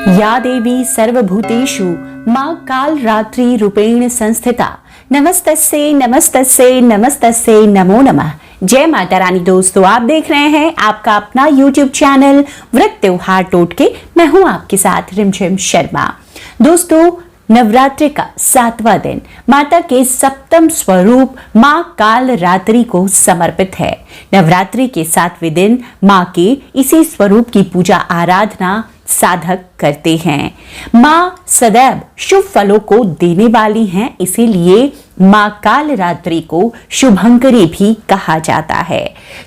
या देवी सर्वभूतेषु मां कालरात्रि रूपेण संस्थिता नमस्तस्यै नमस्तस्यै नमस्तस्यै नमो नमः। जय माता रानी। दोस्तों, आप देख रहे हैं आपका अपना YouTube चैनल व्रत त्योहार टोटके। मैं हूं आपके साथ रिमझिम शर्मा। दोस्तों, नवरात्रि का 7वां दिन माता के सप्तम स्वरूप मां कालरात्रि को समर्पित है। नवरात्रि के 7वें दिन मां के इसी स्वरूप की पूजा आराधना साधक करते हैं। मां सदैव शुभ फलों को देने वाली हैं, इसीलिए मां कालरात्रि को शुभंकरी भी कहा जाता है।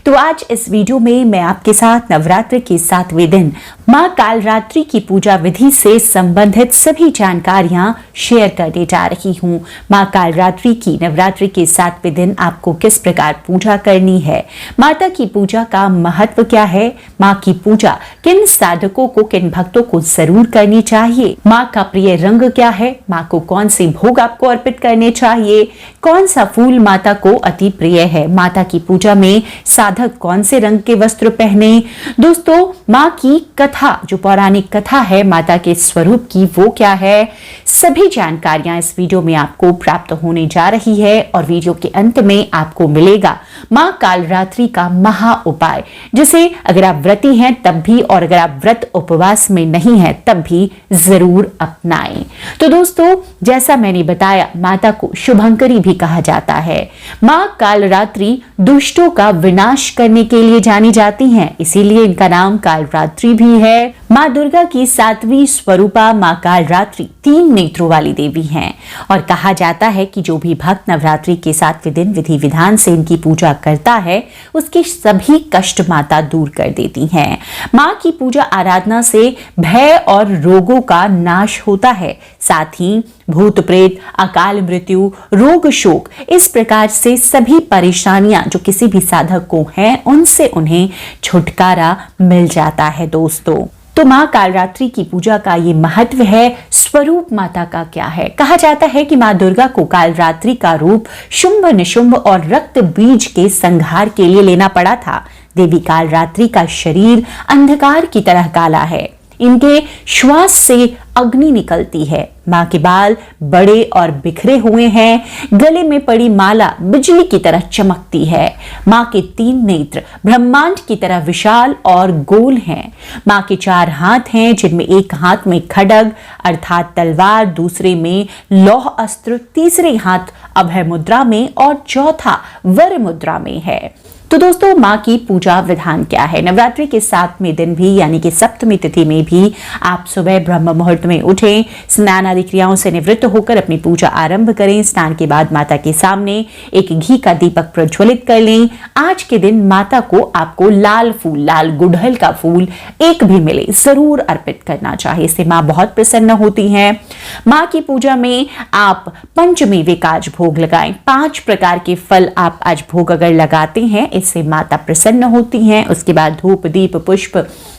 तो आज इस वीडियो में मैं आपके साथ नवरात्रि के 7वें दिन मां कालरात्रि की पूजा विधि से संबंधित सभी जानकारियां शेयर करने जा रही हूं। मां कालरात्रि की नवरात्रि के 7वें दिन आपको किस प्रकार पूजा करनी है, माता की पूजा का महत्व क्या है, मां की पूजा किन साधकों को, किन भक्तों को जरूर करनी चाहिए, मां का प्रिय रंग क्या है, मां को कौन से भोग आपको अर्पित करने चाहिए, कौन सा फूल माता को अति प्रिय है, माता की पूजा में साधक कौन से रंग के वस्त्र पहने। दोस्तों, मां की कथा, जो पौराणिक कथा है माता के स्वरूप की, वो क्या है, सभी जानकारियां इस वीडियो में आपको प्राप्त होने जा रही है। और वीडियो के अंत में आपको मिलेगा मां कालरात्रि का महा उपाय, जिसे अगर आप व्रती हैं तब भी, और अगर आप व्रत उपवास में नहीं है तब भी जरूर अपनाएं। तो दोस्तों, जैसा मैंने बताया, माता को शुभंकरी भी कहा जाता है। मां कालरात्रि दुष्टों का विनाश करने के लिए जानी जाती हैं, इसीलिए इनका नाम कालरात्रि भी है। मां दुर्गा की 7वीं स्वरूपा मां कालरात्रि 3 नेत्रों वाली देवी हैं, और कहा जाता है कि जो भी भक्त नवरात्रि के 7वें दिन विधि विधान से इनकी पूजा करता है, उसके सभी कष्ट माता दूर कर देती हैं। मां की पूजा आराधना से भय और रोगों का नाश होता है, साथ ही भूत प्रेत, अकाल मृत्यु, रोग शोक, इस प्रकार से सभी परेशानियां जो किसी भी साधक को हैं, उनसे उन्हें छुटकारा मिल जाता है। दोस्तों, तो मां कालरात्रि की पूजा का ये महत्व है। स्वरूप माता का क्या है? कहा जाता है कि मां दुर्गा को कालरात्रि का रूप शुंभ निशुंभ और रक्त बीज के संहार के लिए लेना पड़ा था। देवी कालरात्रि का शरीर अंधकार की तरह काला है, इनके श्वास से अग्नि निकलती है। मां के बाल बड़े और बिखरे हुए हैं, गले में पड़ी माला बिजली की तरह चमकती है। मां के 3 नेत्र ब्रह्मांड की तरह विशाल और गोल हैं। मां के 4 हाथ हैं, जिनमें एक हाथ में खड्ग अर्थात तलवार, दूसरे में लौह अस्त्र, तीसरे हाथ अभय मुद्रा में और चौथा वर मुद्रा में है। तो दोस्तों, मां की पूजा विधान क्या है? नवरात्रि के 7वें दिन भी यानी कि सप्तमी तिथि में भी आप सुबह ब्रह्म मुहूर्त में उठें, स्नान आदि क्रियाओं से निवृत्त होकर अपनी पूजा आरंभ करें। स्नान के बाद माता के सामने एक घी का दीपक प्रज्वलित कर लें। आज के दिन माता को आपको लाल फूल, लाल गुड़हल का फूल एक भी मिले, जरूर अर्पित करना चाहिए। इससे मां बहुत प्रसन्न होती हैं। मां की पूजा में आप पंचमेवे का आज भोग लगाएं। 5 प्रकार के फल आप आज भोग अगर लगाते हैं, इससे माता प्रसन्न होती हैं। उसके बाद धूप, दीप, पुष्प,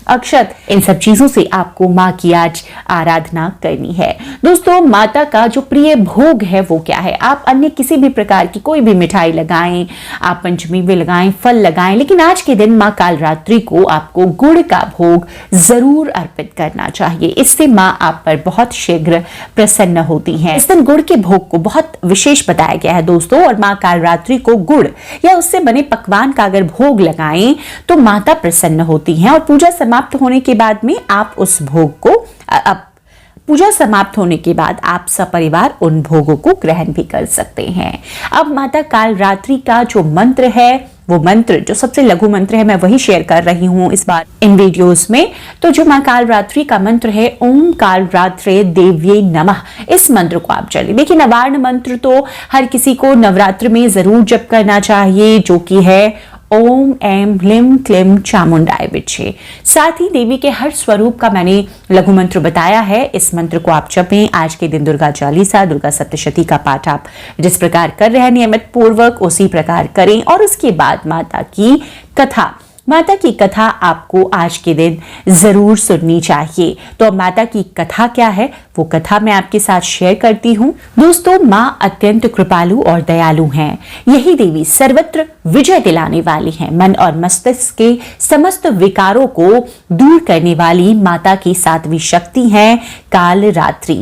अक्षत, इन सब चीजों से आपको मां की आज आराधना करनी है। दोस्तों, माता का जो प्रिय भोग है वो क्या है? आप अन्य किसी भी प्रकार की कोई भी मिठाई लगाएं, आप पंचमेवे लगाएं, फल लगाएं, लेकिन आज के दिन मां कालरात्रि को आपको गुड़ का भोग जरूर अर्पित करना चाहिए। इससे मां आप पर बहुत शीघ्र प्रसन्न होती हैं। इस दिन गुड़ के भोग को बहुत विशेष बताया गया है दोस्तों, और मां कालरात्रि को गुड़ या उससे बने पकवान का अगर भोग लगाएं तो माता प्रसन्न होती हैं। और पूजा समाप्त होने के बाद में आप उस भोग को पूजा समाप्त होने के बाद आप सपरिवार उन भोगों को ग्रहण भी कर सकते हैं। अब माता कालरात्रि का जो मंत्र है, वो मंत्र जो सबसे लघु मंत्र है, मैं वही शेयर कर रही हूं इस बार इन वीडियोस में। तो जो मां कालरात्रि का मंत्र है, ओम कालरात्रे देव्ये नमः, इस मंत्र को आप चलिए। देखिए, नवार्ण मंत्र तो हर किसी को नवरात्र में जरूर जप करना चाहिए, जो कि है ओम ऐं ह्लीं क्लीं चामुंडाय विद्महे। साथ ही देवी के हर स्वरूप का मैंने लघु मंत्र बताया है, इस मंत्र को आप जपें। आज के दिन दुर्गा चालीसा, दुर्गा सप्तशती का पाठ आप जिस प्रकार कर रहे हैं नियमित पूर्वक, उसी प्रकार करें। और उसके बाद माता की कथा माता की कथा आपको आज के दिन जरूर सुननी चाहिए। तो अब माता की कथा क्या है, वो कथा मैं आपके साथ शेयर करती हूँ। दोस्तों, माँ अत्यंत कृपालु और दयालु हैं। यही देवी सर्वत्र विजय दिलाने वाली हैं। मन और मस्तिष्क के समस्त विकारों को दूर करने वाली माता की सातवीं शक्ति है काल रात्रि।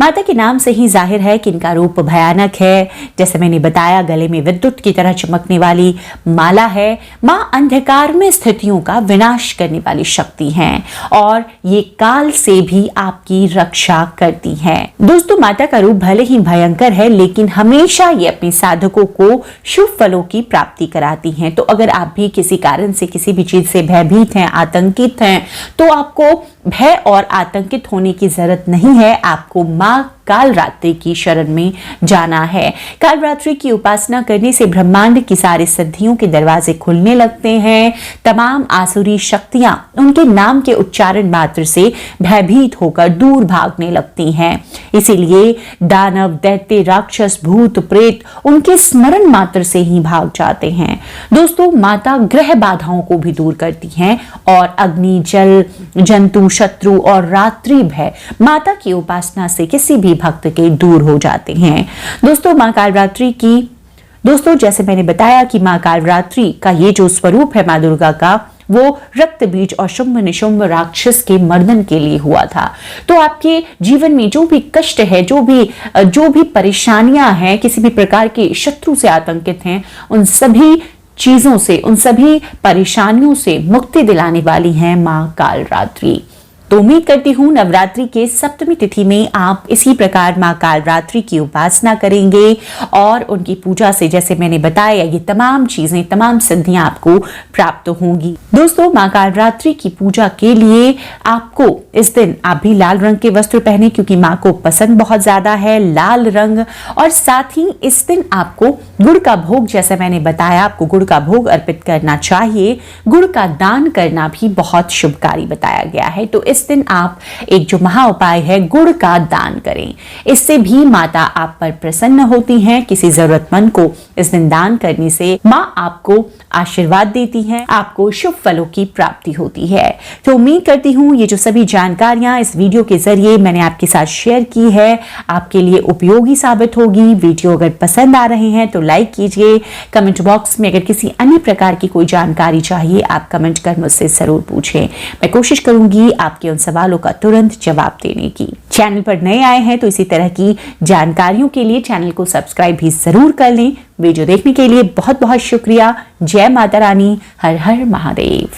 माता के नाम से ही जाहिर है कि इनका रूप भयानक है। जैसे मैंने बताया, गले में विद्युत की तरह चमकने वाली माला है। माँ अंधकार में स्थितियों का विनाश करने वाली शक्ति हैं और ये काल से भी आपकी रक्षा करती हैं। दोस्तों, माता का रूप भले ही भयंकर है, लेकिन हमेशा ये अपने साधकों को शुभ फलों की प्राप्ति कराती हैं। तो अगर आप भी किसी कारण से किसी भी चीज से भयभीत हैं, आतंकित हैं, तो आपको भय और आतंकित होने की जरूरत नहीं है। आपको माँ काल रात्रि की शरण में जाना है। काल रात्रि की उपासना करने से ब्रह्मांड की सारी सिद्धियों के दरवाजे खुलने लगते हैं। तमाम आसुरी शक्तियां उनके नाम के उच्चारण मात्र से भयभीत होकर दूर भागने लगती हैं। इसीलिए दानव, दैत्य, राक्षस, भूत, प्रेत उनके स्मरण मात्र से ही भाग जाते हैं। दोस्तों, माता ग्रह बाधाओं को भी दूर करती हैं और अग्नि, जल, जंतु, शत्रु और रात्रि भय माता की उपासना से किसी भी भक्त के दूर हो जाते हैं। दोस्तों, मां कालरात्रि की जैसे मैंने बताया कि मां कालरात्रि का ये जो स्वरूप है मां दुर्गा का, वो रक्त बीज और शुंभ निशुंभ राक्षस के मर्दन के लिए हुआ था। तो आपके जीवन में जो भी कष्ट है, जो भी परेशानियां हैं, किसी भी प्रकार के शत्रु से आतंकित हैं, उन सभी चीजों से, उन सभी परेशानियों से मुक्ति दिलाने वाली हैं मां कालरात्रि। तो उम्मीद करती हूँ नवरात्रि के सप्तमी तिथि में आप इसी प्रकार माँ कालरात्रि की उपासना करेंगे और उनकी पूजा से, जैसे मैंने बताया, ये तमाम चीजें, तमाम सिद्धियां आपको प्राप्त होंगी। दोस्तों, माँ कालरात्रि की पूजा के लिए आपको इस दिन आप भी लाल रंग के वस्त्र पहने, क्योंकि माँ को पसंद बहुत ज्यादा है लाल रंग। और साथ ही इस दिन आपको गुड़ का भोग, जैसे मैंने बताया, आपको गुड़ का भोग अर्पित करना चाहिए। गुड़ का दान करना भी बहुत शुभकारी बताया गया है। तो इस दिन आप एक जो महा उपाय है, गुड़ का दान करें। इससे भी माता आप पर प्रसन्न होती हैं। किसी जरूरतमंद को इस दिन दान करने से मां आपको आशीर्वाद देती हैं, आपको शुभ फलों की प्राप्ति होती है। तो उम्मीद करती हूँ ये जो सभी जानकारियां इस वीडियो के जरिए मैंने आपके साथ शेयर की है, आपके लिए उपयोगी साबित होगी। वीडियो अगर पसंद आ रहे हैं तो लाइक कीजिए। कमेंट बॉक्स में अगर किसी अन्य प्रकार की कोई जानकारी चाहिए, आप कमेंट कर मुझसे जरूर पूछें। मैं कोशिश करूंगी आपके उन सवालों का तुरंत जवाब देने की। चैनल पर नए आए हैं तो इसी तरह की जानकारियों के लिए चैनल को सब्सक्राइब भी जरूर कर लें। वीडियो देखने के लिए बहुत बहुत शुक्रिया। जय माता रानी, हर हर महादेव।